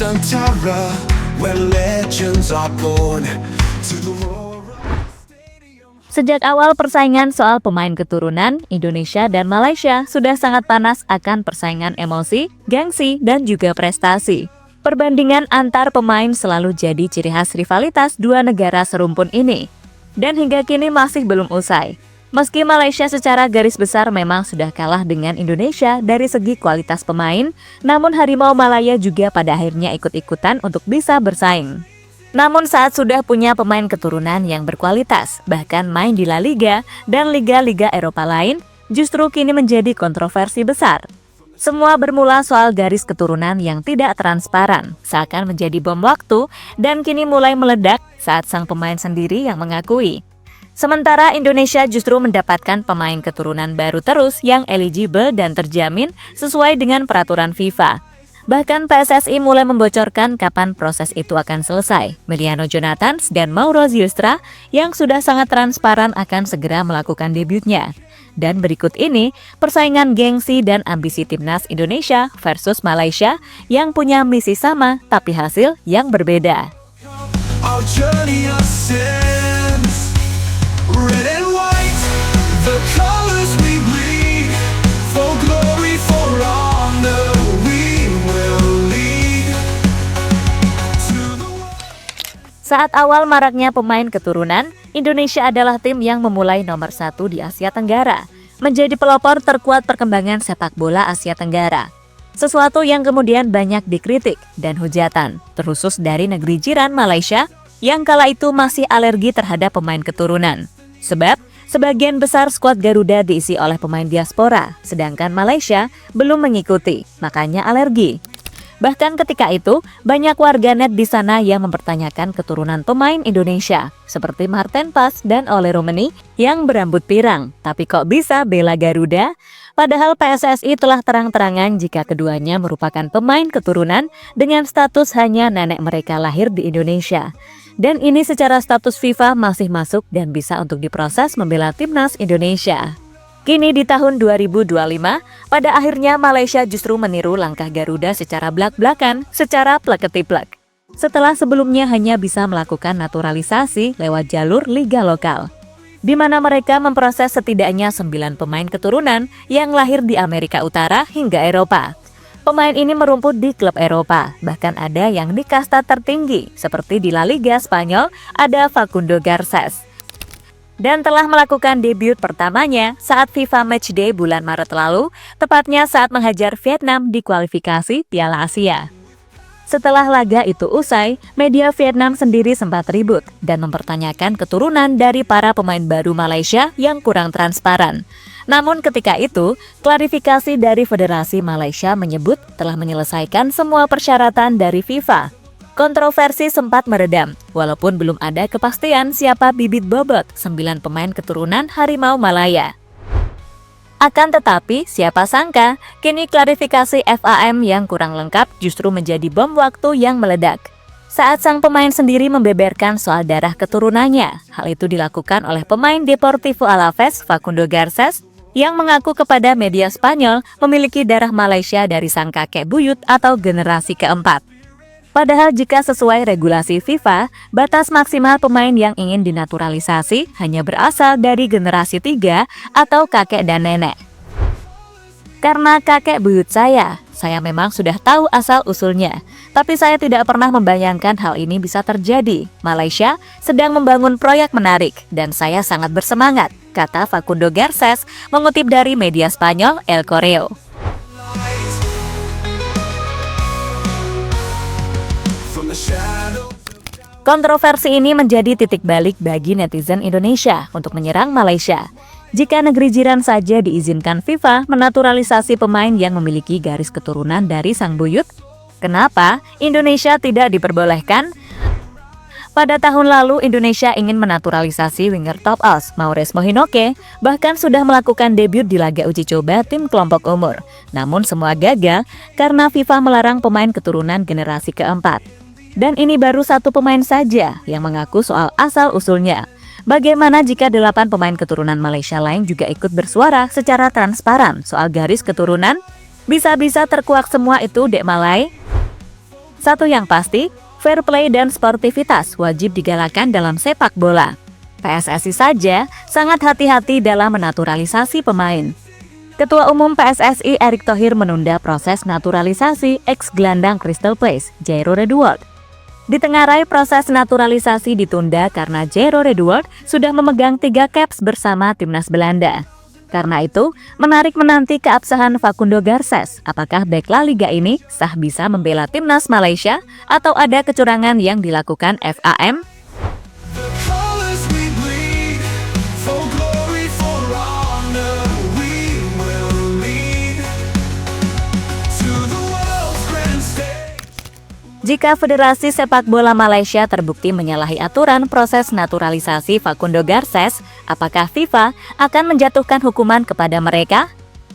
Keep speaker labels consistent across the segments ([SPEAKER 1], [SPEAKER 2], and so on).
[SPEAKER 1] Nusantara, where legends are born.
[SPEAKER 2] Sejak awal persaingan soal pemain keturunan, Indonesia dan Malaysia sudah sangat panas akan persaingan emosi, gengsi, dan juga prestasi. Perbandingan antar pemain selalu jadi ciri khas rivalitas dua negara serumpun ini. Dan hingga kini masih belum usai. Meski Malaysia secara garis besar memang sudah kalah dengan Indonesia dari segi kualitas pemain, namun Harimau Malaya juga pada akhirnya ikut-ikutan untuk bisa bersaing. Namun saat sudah punya pemain keturunan yang berkualitas, bahkan main di La Liga dan liga-liga Eropa lain, justru kini menjadi kontroversi besar. Semua bermula soal garis keturunan yang tidak transparan, seakan menjadi bom waktu, dan kini mulai meledak saat sang pemain sendiri yang mengakui. Sementara Indonesia justru mendapatkan pemain keturunan baru terus yang eligible dan terjamin sesuai dengan peraturan FIFA. Bahkan PSSI mulai membocorkan kapan proses itu akan selesai. Meliano Jonathans dan Mauro Ziustra yang sudah sangat transparan akan segera melakukan debutnya. Dan berikut ini persaingan gengsi dan ambisi timnas Indonesia versus Malaysia yang punya misi sama tapi hasil yang berbeda.
[SPEAKER 1] Our journey ascends, red and white, the colors we bleed, for glory, for honor, we will lead to the world.
[SPEAKER 2] Saat awal maraknya pemain keturunan, Indonesia adalah tim yang memulai nomor 1 di Asia Tenggara, menjadi pelopor terkuat perkembangan sepak bola Asia Tenggara. Sesuatu yang kemudian banyak dikritik dan hujatan, terkhusus dari negeri jiran Malaysia yang kala itu masih alergi terhadap pemain keturunan. Sebab, sebagian besar skuad Garuda diisi oleh pemain diaspora, sedangkan Malaysia belum mengikuti, makanya alergi. Bahkan ketika itu, banyak warganet di sana yang mempertanyakan keturunan pemain Indonesia, seperti Marten Pas dan Ole Romeni yang berambut pirang. Tapi kok bisa bela Garuda? Padahal PSSI telah terang-terangan jika keduanya merupakan pemain keturunan dengan status hanya nenek mereka lahir di Indonesia. Dan ini secara status FIFA masih masuk dan bisa untuk diproses membela timnas Indonesia. Kini di tahun 2025, pada akhirnya Malaysia justru meniru langkah Garuda secara blak-blakan, secara plek-ketiplek. Setelah sebelumnya hanya bisa melakukan naturalisasi lewat jalur liga lokal, di mana mereka memproses setidaknya 9 pemain keturunan yang lahir di Amerika Utara hingga Eropa. Pemain ini merumput di klub Eropa, bahkan ada yang di kasta tertinggi, seperti di La Liga Spanyol ada Facundo Garces. Dan telah melakukan debut pertamanya saat FIFA Matchday bulan Maret lalu, tepatnya saat menghajar Vietnam di kualifikasi Piala Asia. Setelah laga itu usai, media Vietnam sendiri sempat ribut dan mempertanyakan keturunan dari para pemain baru Malaysia yang kurang transparan. Namun ketika itu, klarifikasi dari Federasi Malaysia menyebut telah menyelesaikan semua persyaratan dari FIFA. Kontroversi sempat meredam, walaupun belum ada kepastian siapa bibit bobot 9 pemain keturunan Harimau Malaya. Akan tetapi, siapa sangka, kini klarifikasi FAM yang kurang lengkap justru menjadi bom waktu yang meledak. Saat sang pemain sendiri membeberkan soal darah keturunannya, hal itu dilakukan oleh pemain Deportivo Alavés Facundo Garces, yang mengaku kepada media Spanyol memiliki darah Malaysia dari sang kakek buyut atau generasi keempat. Padahal jika sesuai regulasi FIFA, batas maksimal pemain yang ingin dinaturalisasi hanya berasal dari generasi 3 atau kakek dan nenek. Karena kakek buyut saya memang sudah tahu asal-usulnya, tapi saya tidak pernah membayangkan hal ini bisa terjadi. Malaysia sedang membangun proyek menarik dan saya sangat bersemangat, kata Facundo Garces mengutip dari media Spanyol El Correo. Kontroversi ini menjadi titik balik bagi netizen Indonesia untuk menyerang Malaysia. Jika negeri jiran saja diizinkan FIFA menaturalisasi pemain yang memiliki garis keturunan dari sang buyut, kenapa Indonesia tidak diperbolehkan? Pada tahun lalu, Indonesia ingin menaturalisasi winger top Aus, Maures Mohinoke, bahkan sudah melakukan debut di laga uji coba tim kelompok umur. Namun semua gagal karena FIFA melarang pemain keturunan generasi keempat. Dan ini baru satu pemain saja yang mengaku soal asal-usulnya. Bagaimana jika 8 pemain keturunan Malaysia lain juga ikut bersuara secara transparan soal garis keturunan? Bisa-bisa terkuak semua itu, Dek Malai. Satu yang pasti, fair play dan sportivitas wajib digalakan dalam sepak bola. PSSI saja sangat hati-hati dalam menaturalisasi pemain. Ketua Umum PSSI Erick Thohir menunda proses naturalisasi ex-gelandang Crystal Palace, Jairo Redwood. Ditengarai proses naturalisasi ditunda karena Jairo Redwood sudah memegang 3 caps bersama timnas Belanda. Karena itu, menarik menanti keabsahan Facundo Garces. Apakah bek La Liga ini sah bisa membela timnas Malaysia atau ada kecurangan yang dilakukan FAM?
[SPEAKER 1] The colors we bleed, for glory, for honor, we will lead to the world's grand stage.
[SPEAKER 2] Jika Federasi Sepak Bola Malaysia terbukti menyalahi aturan proses naturalisasi Facundo Garces, apakah FIFA akan menjatuhkan hukuman kepada mereka?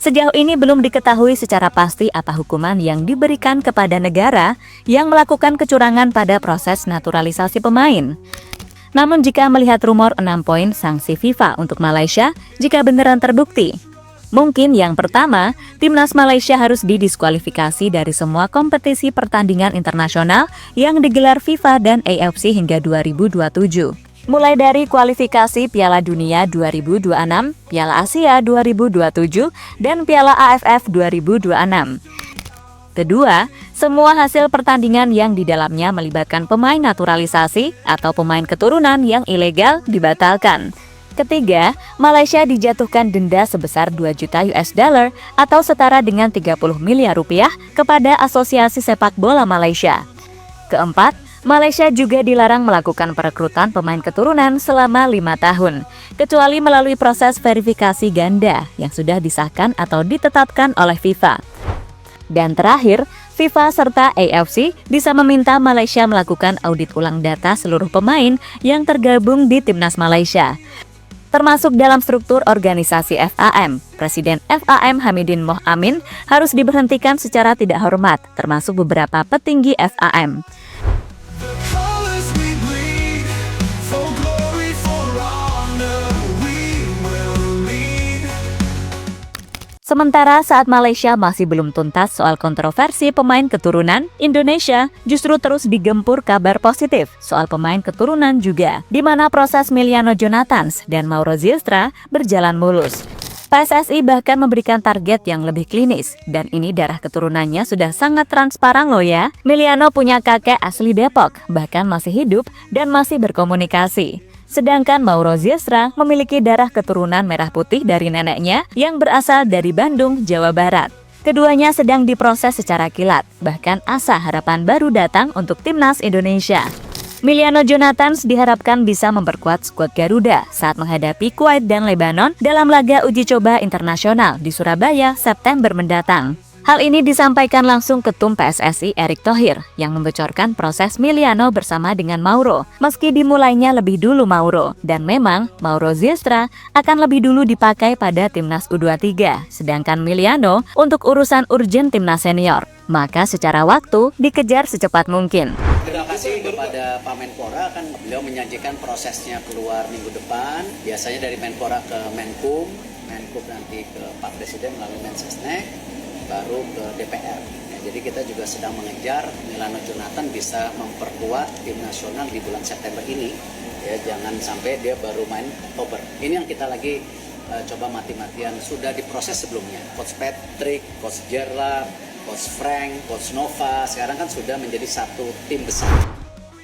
[SPEAKER 2] Sejauh ini belum diketahui secara pasti apa hukuman yang diberikan kepada negara yang melakukan kecurangan pada proses naturalisasi pemain. Namun jika melihat rumor 6 poin sanksi FIFA untuk Malaysia jika beneran terbukti, mungkin yang pertama, timnas Malaysia harus didiskualifikasi dari semua kompetisi pertandingan internasional yang digelar FIFA dan AFC hingga 2027. Mulai dari kualifikasi Piala Dunia 2026, Piala Asia 2027, dan Piala AFF 2026. Kedua, semua hasil pertandingan yang di dalamnya melibatkan pemain naturalisasi atau pemain keturunan yang ilegal dibatalkan. Ketiga, Malaysia dijatuhkan denda sebesar 2 juta US dollar atau setara dengan 30 miliar rupiah kepada Asosiasi Sepak Bola Malaysia. Keempat, Malaysia juga dilarang melakukan perekrutan pemain keturunan selama 5 tahun, kecuali melalui proses verifikasi ganda yang sudah disahkan atau ditetapkan oleh FIFA. Dan terakhir, FIFA serta AFC bisa meminta Malaysia melakukan audit ulang data seluruh pemain yang tergabung di timnas Malaysia, termasuk dalam struktur organisasi FAM. Presiden FAM Hamidin Moh Amin harus diberhentikan secara tidak hormat, termasuk beberapa petinggi FAM.
[SPEAKER 1] The colors we bleed, for glory, for honor, we will lead.
[SPEAKER 2] Sementara saat Malaysia masih belum tuntas soal kontroversi pemain keturunan, Indonesia justru terus digempur kabar positif soal pemain keturunan juga, di mana proses Miliano Jonathans dan Mauro Zylstra berjalan mulus. PSSI bahkan memberikan target yang lebih klinis, dan ini darah keturunannya sudah sangat transparan loh ya. Miliano punya kakek asli Depok, bahkan masih hidup dan masih berkomunikasi. Sedangkan Mauro Zylstra memiliki darah keturunan merah putih dari neneknya yang berasal dari Bandung, Jawa Barat. Keduanya sedang diproses secara kilat, bahkan asa harapan baru datang untuk timnas Indonesia. Miliano Jonathans diharapkan bisa memperkuat skuad Garuda saat menghadapi Kuwait dan Lebanon dalam laga uji coba internasional di Surabaya September mendatang. Hal ini disampaikan langsung Ketum PSSI Erick Thohir yang membocorkan proses Miliano bersama dengan Mauro, meski dimulainya lebih dulu Mauro, dan memang Mauro Zylstra akan lebih dulu dipakai pada timnas U23, sedangkan Miliano untuk urusan urgen timnas senior. Maka secara waktu dikejar secepat mungkin.
[SPEAKER 3] Terima kasih kepada Pak Menpora, kan beliau menjanjikan prosesnya keluar minggu depan, biasanya dari Menpora ke Menkum nanti ke Pak Presiden melalui Mensesnek, baru ke DPR. Ya, jadi kita juga sedang mengejar Miliano Jonathans bisa memperkuat tim nasional di bulan September ini. Ya, jangan sampai dia baru main Oktober. Ini yang kita lagi coba mati-matian, sudah diproses sebelumnya. Coach Patrick, Coach Gerla, Coach Frank, Coach Nova, sekarang kan sudah menjadi satu tim besar.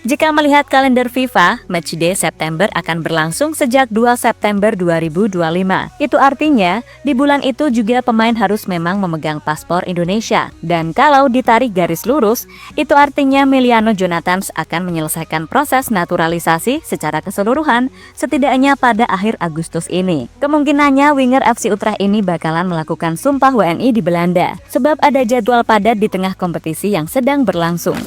[SPEAKER 2] Jika melihat kalender FIFA, matchday September akan berlangsung sejak 2 September 2025. Itu artinya, di bulan itu juga pemain harus memang memegang paspor Indonesia. Dan kalau ditarik garis lurus, itu artinya Miliano Jonathans akan menyelesaikan proses naturalisasi secara keseluruhan setidaknya pada akhir Agustus ini. Kemungkinannya winger FC Utrecht ini bakalan melakukan sumpah WNI di Belanda, sebab ada jadwal padat di tengah kompetisi yang sedang berlangsung.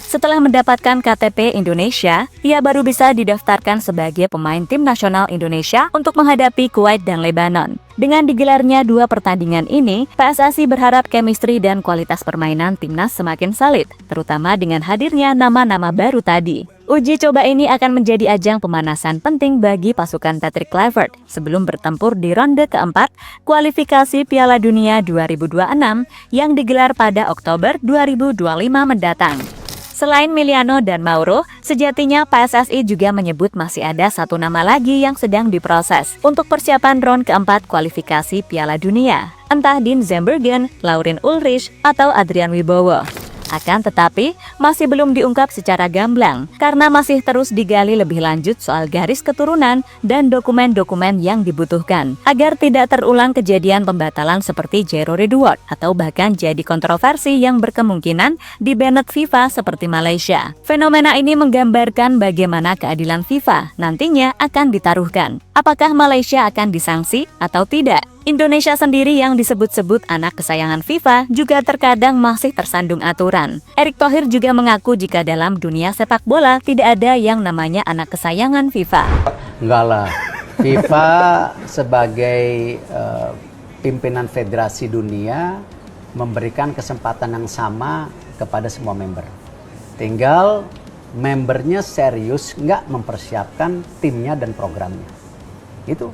[SPEAKER 2] Setelah mendapatkan KTP Indonesia, ia baru bisa didaftarkan sebagai pemain tim nasional Indonesia untuk menghadapi Kuwait dan Lebanon. Dengan digelarnya 2 pertandingan ini, PSSI berharap chemistry dan kualitas permainan timnas semakin solid, terutama dengan hadirnya nama-nama baru tadi. Uji coba ini akan menjadi ajang pemanasan penting bagi pasukan Patrick Kluivert sebelum bertempur di ronde keempat kualifikasi Piala Dunia 2026 yang digelar pada Oktober 2025 mendatang. Selain Miliano dan Mauro, sejatinya PSSI juga menyebut masih ada satu nama lagi yang sedang diproses untuk persiapan round keempat kualifikasi Piala Dunia. Entah Dean Zellweger, Lauren Ulrich, atau Adrian Wibowo. Akan tetapi, masih belum diungkap secara gamblang karena masih terus digali lebih lanjut soal garis keturunan dan dokumen-dokumen yang dibutuhkan agar tidak terulang kejadian pembatalan seperti Jero Redwood atau bahkan jadi kontroversi yang berkemungkinan di-banned FIFA seperti Malaysia. Fenomena ini menggambarkan bagaimana keadilan FIFA nantinya akan ditaruhkan. Apakah Malaysia akan disanksi atau tidak? Indonesia sendiri yang disebut-sebut anak kesayangan FIFA juga terkadang masih tersandung aturan. Erick Thohir juga mengaku jika dalam dunia sepak bola tidak ada yang namanya anak kesayangan FIFA.
[SPEAKER 4] Enggak lah, FIFA sebagai pimpinan federasi dunia memberikan kesempatan yang sama kepada semua member. Tinggal membernya serius nggak mempersiapkan timnya dan programnya. Itu.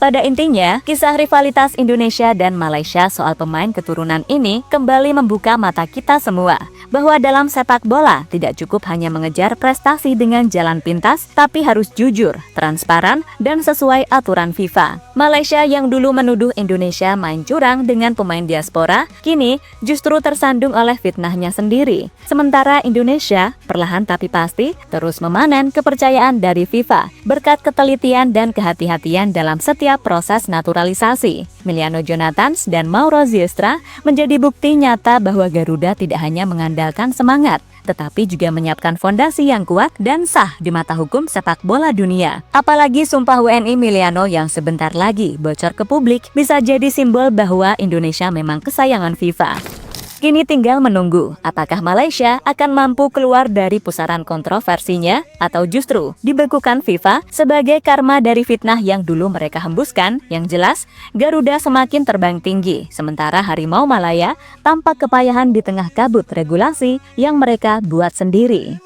[SPEAKER 2] Pada intinya, kisah rivalitas Indonesia dan Malaysia soal pemain keturunan ini kembali membuka mata kita semua bahwa dalam sepak bola tidak cukup hanya mengejar prestasi dengan jalan pintas, tapi harus jujur, transparan, dan sesuai aturan FIFA. Malaysia yang dulu menuduh Indonesia main curang dengan pemain diaspora, kini justru tersandung oleh fitnahnya sendiri. Sementara Indonesia, perlahan tapi pasti, terus memanen kepercayaan dari FIFA berkat ketelitian dan kehati-hatian dalam setiap proses naturalisasi. Miliano Jonathans dan Mauro Ziestra menjadi bukti nyata bahwa Garuda tidak hanya mengandalkan semangat, tetapi juga menyiapkan fondasi yang kuat dan sah di mata hukum sepak bola dunia. Apalagi sumpah WNI Miliano yang sebentar lagi bocor ke publik bisa jadi simbol bahwa Indonesia memang kesayangan FIFA. Kini tinggal menunggu apakah Malaysia akan mampu keluar dari pusaran kontroversinya atau justru dibekukan FIFA sebagai karma dari fitnah yang dulu mereka hembuskan. Yang jelas, Garuda semakin terbang tinggi, sementara Harimau Malaya tampak kepayahan di tengah kabut regulasi yang mereka buat sendiri.